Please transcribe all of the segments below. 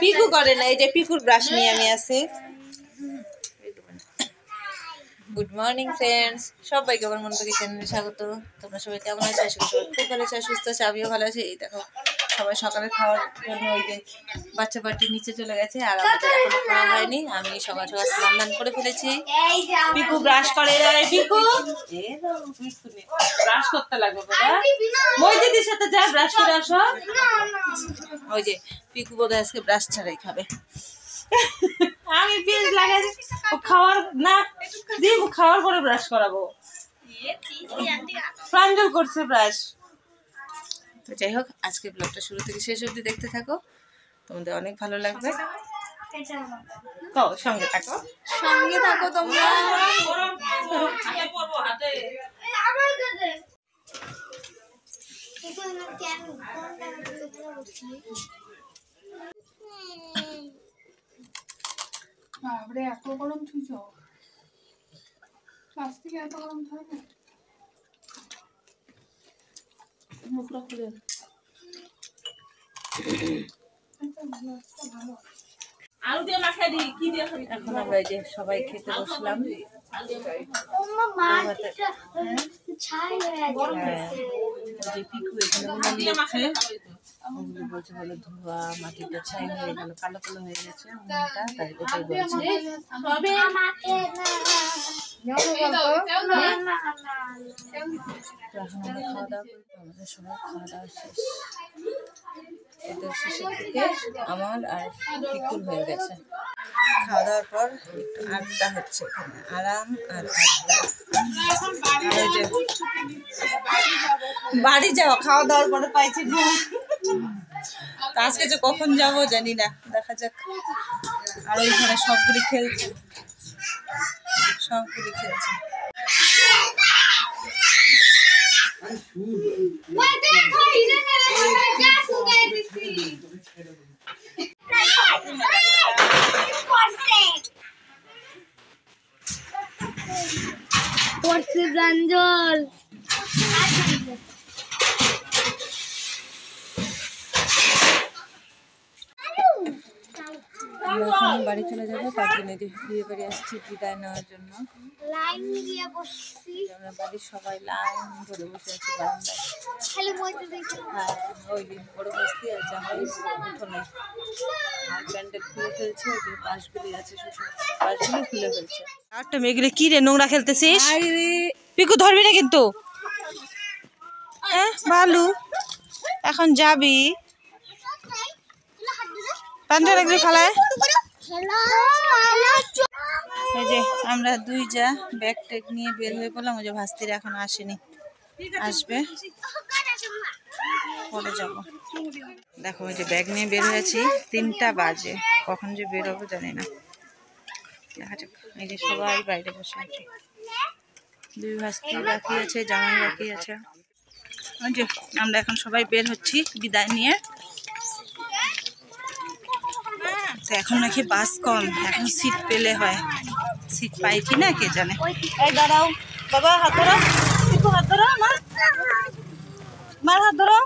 পিকু করে না, এই যে পিকুর ব্রাশ নিয়ে আমি আছি। গুড মর্নিং ফ্রেন্ডস, সবাইকে আমার মন থেকে চ্যানেলে স্বাগত। তোমরা সবাই কেমন আছো? আশা করি সবাই খুব ভালো আছে, সুস্থ আছে, আমিও ভালো আছি। এই দেখো সবাই সকালে খাওয়ার জন্য ওই যে বাচ্চা পার্টি নিচে চলে গেছে, আর আমাদের এখনো খাওয়া হয়নি। আমি সকাল সকাল স্নান দান করে ফেলেছি। পিকু ব্রাশ করে, পিকু ব্রাশ করতে লাগবে বাবা, মই দিদির সাথে যা ব্রাশ করে আসো। ওই যে পিকু বোধহয় আজকে ব্রাশ ছাড়াই খাবে। আমি পেঁয়াজ লাগাই ও খাওয়ার না দিব, খাওয়ার পরে ব্রাশ করাবো। প্রাঞ্জল করছে ব্রাশ। তো যাই হোক, আজকে ব্লগটা শুরু থেকে শেষ অবধি দেখতে থাকো, তোমাদের অনেক ভালো লাগবে। সঙ্গে থাকো, সঙ্গে থাকো তোমরা। বাবরে এত গরম ছুঁচ, প্লাস্টিকে এত গরম থাকে। মুখটা খুলে আলু দিয়ে মাখাই দিই, কি দিয়ে খাবি? এখন আমরা এই যে সবাই খেতে বসলাম। বলছে বলে ধোয়া মাটিটা ছাই হয়ে গেল, কালো কালো হয়ে গেছে, তাই ওটাই বলছে। তো এখন আমরা খাওয়া দাওয়া করি, আমাদের সবাই খাওয়া দাওয়া শেষ। এদের শেষের দিকে আমার আর পিকুর হয়ে গেছে। খাওয়া দাওয়ার পর একটু আড্ডা হচ্ছে এখানে, আরাম আর আড্ডা। বাড়ি যাওয়া, খাওয়া দাওয়ার পরে পাইছি ঘুম। আজকে যে কখন যাবো জানি না, দেখা যাক। আর ওইখানে সবগুলি খেলছে, সবগুলি খেলছে। প্রাঞ্জল আমরা এখন বাড়ি চলে যাবো, তার জন্য বিয়ে বাড়ি আসছি বিদায় নেওয়ার জন্য। আমরা বাড়ির সবাই লাইন ধরে বসে আছি বারান্দায়। হ্যাঁ, ওই দিন বড় বস্তি আছে আমার উঠোনে, আর প্যান্ডেল খুলে ফেলছে, ওই যে বাঁশগুলি আছে শুধু বাঁশগুলি খুলে ফেলছে। আরটা মেয়েগুলি কি রে নোংরা খেলতেছিস? পিকু ধরবি না কিন্তু, হ্যাঁ বালু এখন যাবি প্যান্ডেল এগুলি খেলায়। এই যে আমরা দুই যা ব্যাগ ট্যাগ নিয়ে বের হয়ে পড়লাম। ওই যে ভাস্তিরা এখন আসেনি, আসবে পরে যাব। দেখো ওই যে ব্যাগ নিয়ে বের হয়েছি, 3টা বাজে, কখন যে বের হবো জানি না, দেখা যাক। এই যে সবাই বাইরে বসে আছে, দুই ভাস্তি বাকি আছে, জামাই বাকি আছে। ওই যে আমরা এখন সবাই বের হচ্ছি বিদায় নিয়ে। তো এখন নাকি বাস কম, এখন সিট পেলে হয়, সিট পাই কি না কে জানে। এই দাঁড়াও বাবা, হাত ধরো, একটু হাত ধরো, মার হাত ধরো।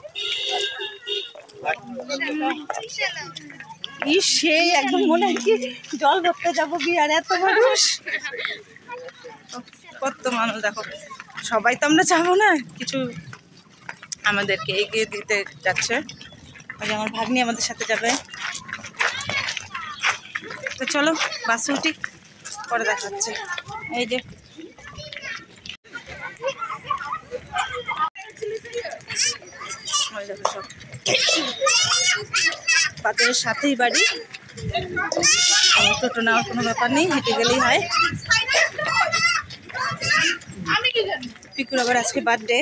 সেই একদম মনে হয় কি জল ভরতে যাবো বিয়ার, এত মানুষ, কত মানুষ। দেখো সবাই তো আমরা যাবো না, কিছু আমাদেরকে এগিয়ে দিতে যাচ্ছে। ওই যে আমার ভাগ্নি আমাদের সাথে যাবে। তো চলো বাসে উঠি, পরে দেখা হচ্ছে। এই যে সব বাজারের সাথেই বাড়ি, টোটো নেওয়ার কোনো ব্যাপার নেই, হেঁটে গেলেই হয়। পিকুর আবার আজকে বার্থডে,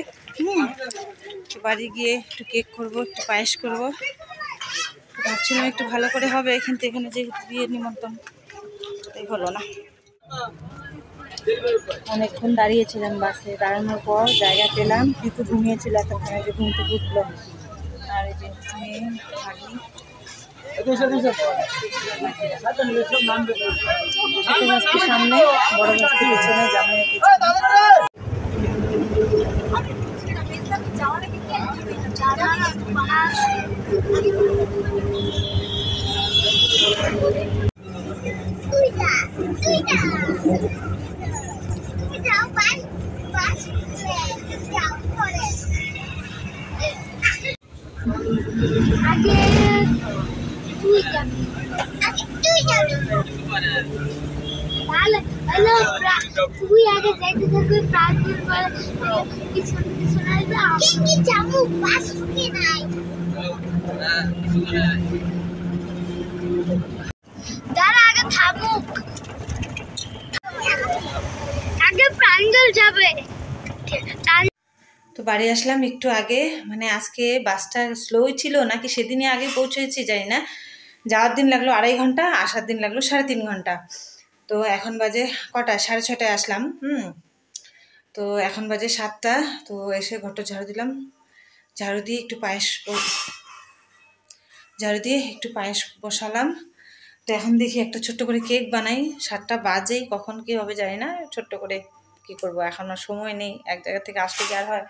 বাড়ি গিয়ে একটু কেক করবো, একটু পায়েস করবো। ভাবছিলাম একটু ভালো করে হবে, কিন্তু এখানে যেহেতু বিয়ের নিমন্ত্রণ, তাই হলো না। অনেকক্ষণ দাঁড়িয়েছিলাম বাসে, দাঁড়ানোর পর জায়গা পেলাম। পিকু ঘুমিয়েছিল, এতক্ষণ যে ঘুম থেকে উঠলো। আর এই যে মেয়ে ভাগ্নি ছোট বস্তির সামনে, বড় বস্তির পেছনে, জামাইয়ের পেছনে। তুই আগে যাইতে থাকবি প্রাণীর কিছু কিছু আসবে কি যাবো বাস কি নাই দাঁড়া আগে থামুক আগে প্রাঞ্জল যাবে তো বাড়ি আসলাম একটু আগে, মানে আজকে বাসটা স্লোই ছিল নাকি সেদিনই আগে পৌঁছেছি জানি না। যাওয়ার দিন লাগলো 2.5 ঘন্টা, আসার দিন লাগলো 3.5 ঘন্টা। তো এখন বাজে কটা, 6:30টায় আসলাম। তো এখন বাজে 7টা। তো এসে ঘরটা ঝাড়ু দিলাম, ঝাড়ু দিয়ে একটু পায়েস বসালাম। তো এখন দেখি একটা ছোট্ট করে কেক বানাই। 7টা বাজেই, কখন কি হবে জানি না। ছোট্ট করে কি করব, এখন আর সময় নেই, এক জায়গা থেকে আসলে কি আর হয়।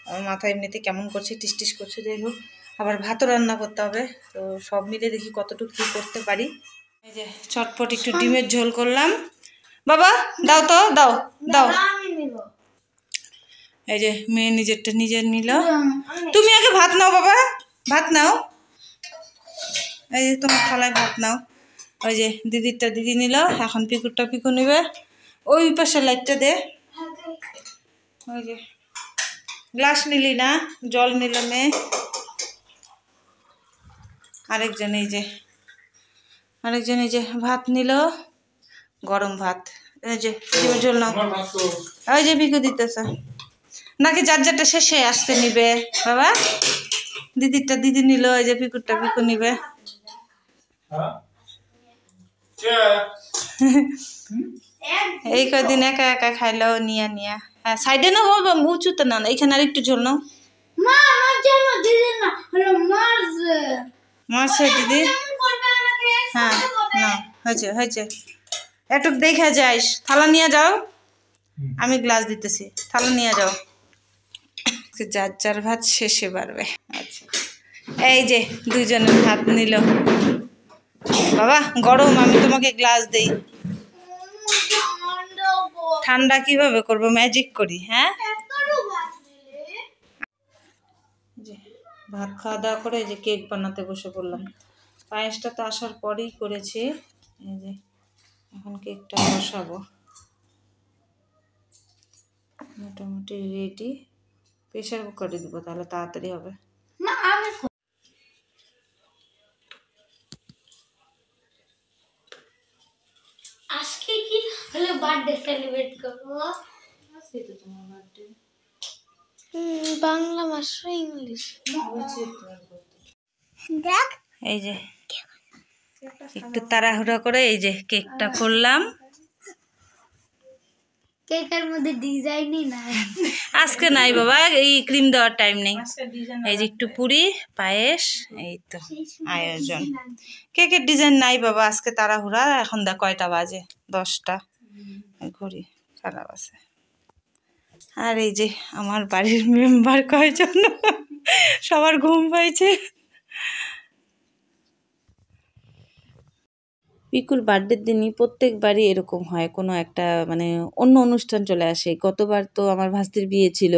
আমার মাথা এমনিতে কেমন করছে, টিস করছে। যাই হোক, আবার ভাতও রান্না করতে হবে। তো সব মিলে দেখি কতটুকু কী করতে পারি। এই যে চটপট একটু ডিমের ঝোল করলাম। বাবা দাও তো, দাও দাও। এই যে মেয়ে নিজেরটা নিজে নিল। তুমি আগে ভাত নাও বাবা, ভাত নাও। এই যে তোমার থালায় ভাত নাও। ওই যে দিদিরটা দিদি নিল, এখন পিকুরটা পিকু নিবে। ওই পাশে লাইটটা দে। ওই যে গ্লাস নিলি না, জল নিল মেয়ে। আরেকজন এই যে ভাত নিল, গরম ভাত। এই যে ডিমের ঝোল নাও। ওই যে পিকু দিতেছে নাকি, যার যারটা শেষে আসতে নিবে বাবা। দিদিরটা দিদি নিল, এই যে পিকুরটা পিকু নিবে। এই কদিন একা একা খাইলো নিয়া। হ্যাঁ সাইডে না বাবা, উঁচুতে না, এইখানে আর একটু ঝোল নাও। মাছ দিদি, হ্যাঁ না হয়েছে। একটু দেখে যাইস, থালা নিয়ে যাও। আমি গ্লাস দিতেছি, থালা নিয়ে যাও। যার যার ভাত শেষে পারবে। আচ্ছা এই যে দুইজনের ভাত নিল। বাবা গরম, আমি তোমাকে গ্লাস দেই। ঠান্ডা কিভাবে করবো, ম্যাজিক করি। হ্যাঁ ভাত খাওয়া দাওয়া করে এই যে কেক বানাতে বসে পড়লাম। পায়েসটা তো আসার পরেই করেছি। এই যে এখন কেকটা বসাবো, মোটামুটি রেডি। প্রেশার কুকারে দিব, তাহলে তাড়াতাড়ি হবে। আজকে কি হলো বার্থডে সেলিব্রেট করব? আজকে তো তোমার বার্থডে। বাংলা ভাষা ইংলিশ দেখ। এই যে একটু তাড়াহুড়া করে এই যে কেকটা করলাম। কেকের মধ্যে ডিজাইনই নাই আজকে নাই বাবা, এই ক্রিম দেওয়ার টাইম নেই। এই যে একটু পুরি পায়েস, এই তো আয়োজন। কেকের ডিজাইন নাই বাবা, আজকে তাড়াহুড়া। এখন দেখ কয়টা বাজে, 10টা, ঘড়ি খারাপ আছে। আর এই যে আমার বাড়ির মেম্বার কয়জন, সবার ঘুম পাইছে। পিকুর বার্থডের দিনই প্রত্যেকবারই এরকম হয়, কোনো একটা মানে অন্য অনুষ্ঠান চলে আসে। গতবার তো আমার ভাস্তির বিয়ে ছিল,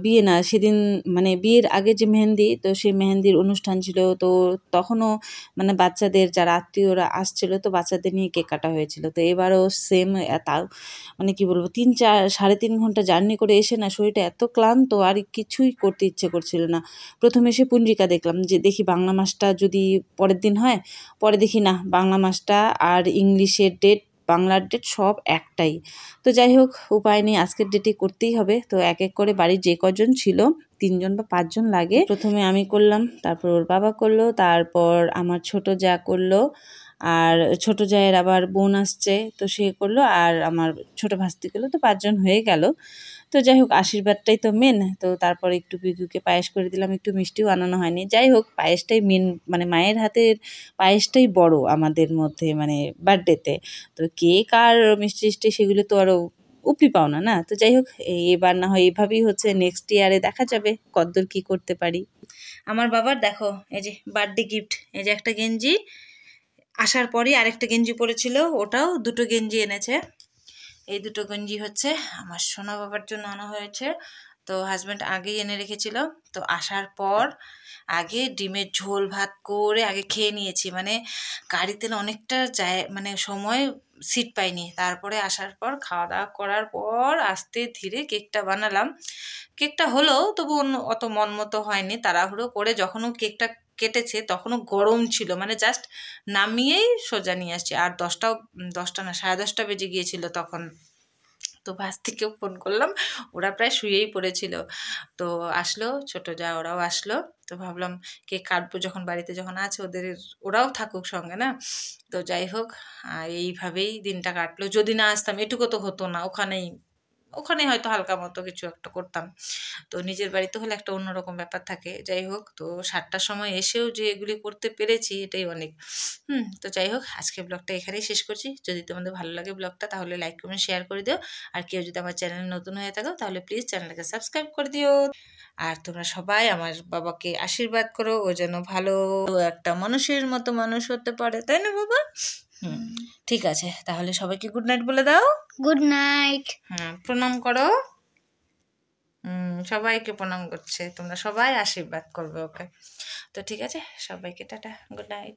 বিয়ে না সেদিন, মানে বিয়ের আগে যে মেহেন্দি, তো সেই মেহেন্দির অনুষ্ঠান ছিল। তো তখনও মানে বাচ্চাদের যারা আত্মীয়রা আসছিল, তো বাচ্চাদের নিয়ে কেক কাটা হয়েছিল। তো এবারও সেম। তাও মানে কি বলবো, 3-3.5 ঘন্টা জার্নি করে এসে না শরীরটা এত ক্লান্ত, আর কিছুই করতে ইচ্ছে করছিল না। প্রথমে এসে পঞ্জিকা দেখলাম, যে দেখি বাংলা মাসটা যদি পরের দিন হয়। পরে দেখি না, বাংলা মাসটা আর ইংলিশের ডেট, বাংলার ডেট সব একটাই। তো যাই হোক, উপায় নেই, আজকের ডেটেই করতেই হবে। তো এক এক করে বাড়ির যে কজন ছিল, 3জন বা 5জন লাগে। প্রথমে আমি করলাম, তারপর ওর বাবা করলো, তারপর আমার ছোট যা করলো, আর ছোট জায়ের আবার বোন আসছে, তো সে করলো, আর আমার ছোট ভাস্তি করলো। তো 5জন হয়ে গেল। তো যাই হোক, আশীর্বাদটাই তো মেন। তো তারপর একটু পিকুকে পায়েস করে দিলাম, একটু মিষ্টিও আনানো হয়নি। যাই হোক, পায়েসটাই মেন, মানে মায়ের হাতের পায়েসটাই বড় আমাদের মধ্যে, মানে বার্থডেতে। তো কেক আর মিষ্টি টিষ্টি সেগুলো তো আরও উপরি পাওনা না। তো যাই হোক, এবার না হয় এইভাবেই হচ্ছে, নেক্সট ইয়ারে দেখা যাবে কতদূর কী করতে পারি। আমার বাবার দেখো এই যে বার্থডে গিফট, এই যে একটা গেঞ্জি, আসার পরই আরেকটা গেঞ্জি পরেছিল, ওটাও দুটো গেঞ্জি এনেছে। এই দুটো গেঞ্জি হচ্ছে আমার সোনা বাবার জন্য আনা হয়েছে। তো হাজব্যান্ড আগেই এনে রেখেছিল। তো আসার পর আগে ডিমের ঝোল ভাত করে আগে খেয়ে নিয়েছি, মানে গাড়িতে না অনেকটা যায়, মানে সময় সিট পাইনি। তারপরে আসার পর খাওয়া দাওয়া করার পর আস্তে ধীরে কেকটা বানালাম। কেকটা হলো তবু অত মন মতো হয়নি, তাড়াহুড়ো করে যখনও কেকটা কেটেছে তখনও গরম ছিল, মানে জাস্ট নামিয়েই সোজা নিয়ে আসছি। আর 10টা না 10:30 বেজে গিয়েছিল তখন। তো বাস থেকেও ফোন করলাম, ওরা প্রায় শুয়েই পড়েছিল। তো আসলো ছোট যা, ওরাও আসলো। তো ভাবলাম কেক কাটবো যখন, বাড়িতে যখন আছে ওরাও থাকুক সঙ্গে না। তো যাই হোক, এইভাবেই দিনটা কাটলো। যদি না আসতাম এটুকু তো হতো না, ওখানে হয়তো হালকা মতো কিছু একটা করতাম। তো নিজের বাড়িতে হলে একটা অন্যরকম ব্যাপার থাকে। যাই হোক, তো 7টার সময় এসেও যে এগুলি করতে পেরেছি এটাই অনেক। তো যাই হোক, আজকে ব্লগটা এখানেই শেষ করছি। যদি তোমাদের ভালো লাগে ব্লগটা তাহলে লাইক কমেন্ট শেয়ার করে দিও। আর কেউ যদি আমার চ্যানেলে নতুন হয়ে থাকো তাহলে প্লিজ চ্যানেলটাকে সাবস্ক্রাইব করে দিও। আর তোমরা সবাই আমার বাবাকে আশীর্বাদ করো, ও যেন ভালো একটা মানুষের মতো মানুষ হতে পারে, তাই না বাবা? ঠিক আছে, তাহলে সবাইকে গুড নাইট বলে দাও। Good night. প্রণাম করো। সবাইকে প্রণাম করছে, তোমরা সবাই আশীর্বাদ করবে ওকে। তো ঠিক আছে, সবাইকে টাটা, গুড নাইট।